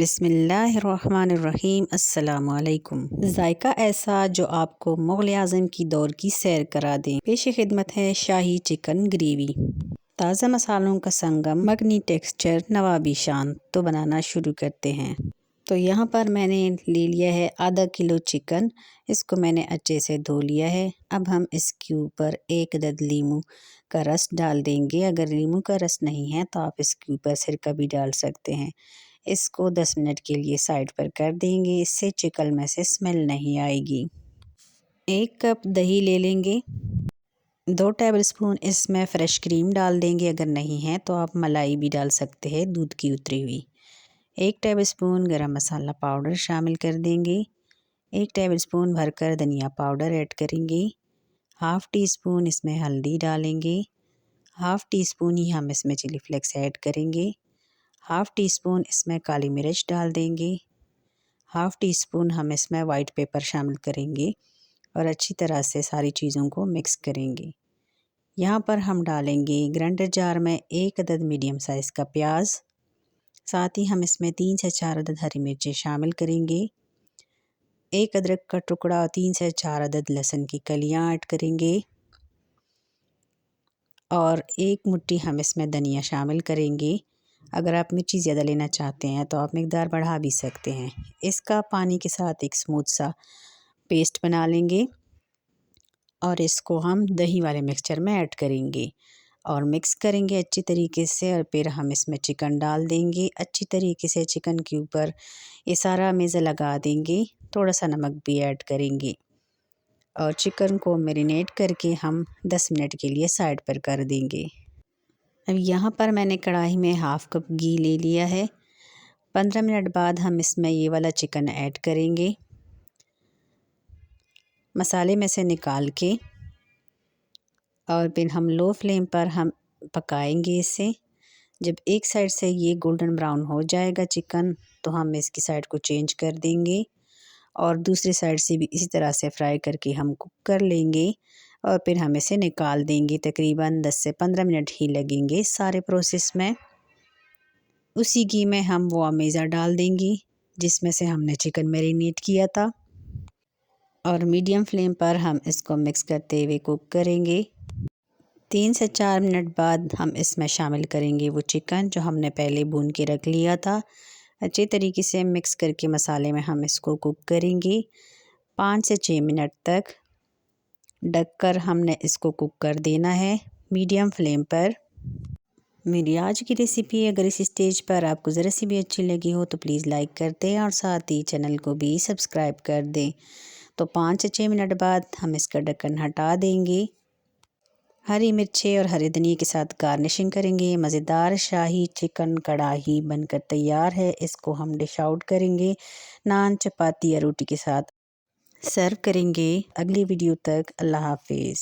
बिस्मिल्लाहिर्रहमानिर्रहीम अस्सलामुअलैकुम। जायका ऐसा जो आपको मुग़ल आज़म की दौर की सैर करा दें। पेश खिदमत है शाही चिकन ग्रेवी। ताज़ा मसालों का संगम, मखनी टेक्सचर, नवाबी शान। तो बनाना शुरू करते हैं। तो यहाँ पर मैंने ले लिया है आधा किलो चिकन। इसको मैंने अच्छे से धो लिया है। अब हम इसके ऊपर एक अदद लीमू का रस डाल देंगे। अगर लीमू का रस नहीं है तो आप इसके ऊपर सिरका भी डाल सकते हैं। इसको 10 मिनट के लिए साइड पर कर देंगे। इससे चिकन में से स्मेल नहीं आएगी। 1 कप दही ले लेंगे। 2 टेबलस्पून इसमें फ़्रेश क्रीम डाल देंगे। अगर नहीं है तो आप मलाई भी डाल सकते हैं, दूध की उतरी हुई। 1 टेबलस्पून गरम मसाला पाउडर शामिल कर देंगे। 1 टेबलस्पून भरकर धनिया पाउडर ऐड करेंगे। हाफ़ टी स्पून इसमें हल्दी डालेंगे। हाफ़ टी स्पून ही हम इसमें चिली फ्लेक्स ऐड करेंगे। हाफ़ टी स्पून इसमें काली मिर्च डाल देंगे। हाफ़ टी स्पून हम इसमें वाइट पेपर शामिल करेंगे और अच्छी तरह से सारी चीज़ों को मिक्स करेंगे। यहाँ पर हम डालेंगे ग्राइंडर जार में 1 अदद मीडियम साइज़ का प्याज। साथ ही हम इसमें 3 से 4 अदद हरी मिर्चें शामिल करेंगे। 1 अदरक का टुकड़ा, 3 से 4 अदद लहसुन की कलियाँ ऐड करेंगे और 1 मुट्ठी हम इसमें धनिया शामिल करेंगे। अगर आप मिर्ची ज़्यादा लेना चाहते हैं तो आप मिकदार बढ़ा भी सकते हैं। इसका पानी के साथ एक स्मूथ सा पेस्ट बना लेंगे और इसको हम दही वाले मिक्सचर में ऐड करेंगे और मिक्स करेंगे अच्छी तरीके से। और फिर हम इसमें चिकन डाल देंगे। अच्छी तरीके से चिकन के ऊपर ये सारा मेज़ा लगा देंगे। थोड़ा सा नमक भी ऐड करेंगे और चिकन को मैरिनेट करके हम 10 मिनट के लिए साइड पर कर देंगे। अब यहाँ पर मैंने कढ़ाई में हाफ़ कप घी ले लिया है। 15 मिनट बाद हम इसमें ये वाला चिकन ऐड करेंगे मसाले में से निकाल के और फिर हम लो फ्लेम पर हम पकाएंगे इसे। जब एक साइड से ये गोल्डन ब्राउन हो जाएगा चिकन तो हम इसकी साइड को चेंज कर देंगे और दूसरी साइड से भी इसी तरह से फ्राई करके हम कुक कर लेंगे और फिर हम इसे निकाल देंगे। तकरीबन 10 से 15 मिनट ही लगेंगे सारे प्रोसेस में। उसी घी में हम वो अमेज़ा डाल देंगे जिसमें से हमने चिकन मैरिनेट किया था और मीडियम फ्लेम पर हम इसको मिक्स करते हुए कुक करेंगे। 3 से 4 मिनट बाद हम इसमें शामिल करेंगे वो चिकन जो हमने पहले भून के रख लिया था। अच्छे तरीके से मिक्स करके मसाले में हम इसको कुक करेंगे 5 से 6 मिनट तक। ढककर हमने इसको कुक कर देना है मीडियम फ्लेम पर। मेरी आज की रेसिपी अगर इस स्टेज पर आपको ज़रा सी भी अच्छी लगी हो तो प्लीज़ लाइक कर दें और साथ ही चैनल को भी सब्सक्राइब कर दें। तो 5 से 6 मिनट बाद हम इसका ढक्कन हटा देंगे। हरी मिर्चें और हरे धनिए के साथ गार्निशिंग करेंगे। मज़ेदार शाही चिकन कढ़ाई बनकर तैयार है। इसको हम डिश आउट करेंगे, नान, चपाती या रोटी के साथ सर्व करेंगे। अगली वीडियो तक अल्लाह हाफिज़।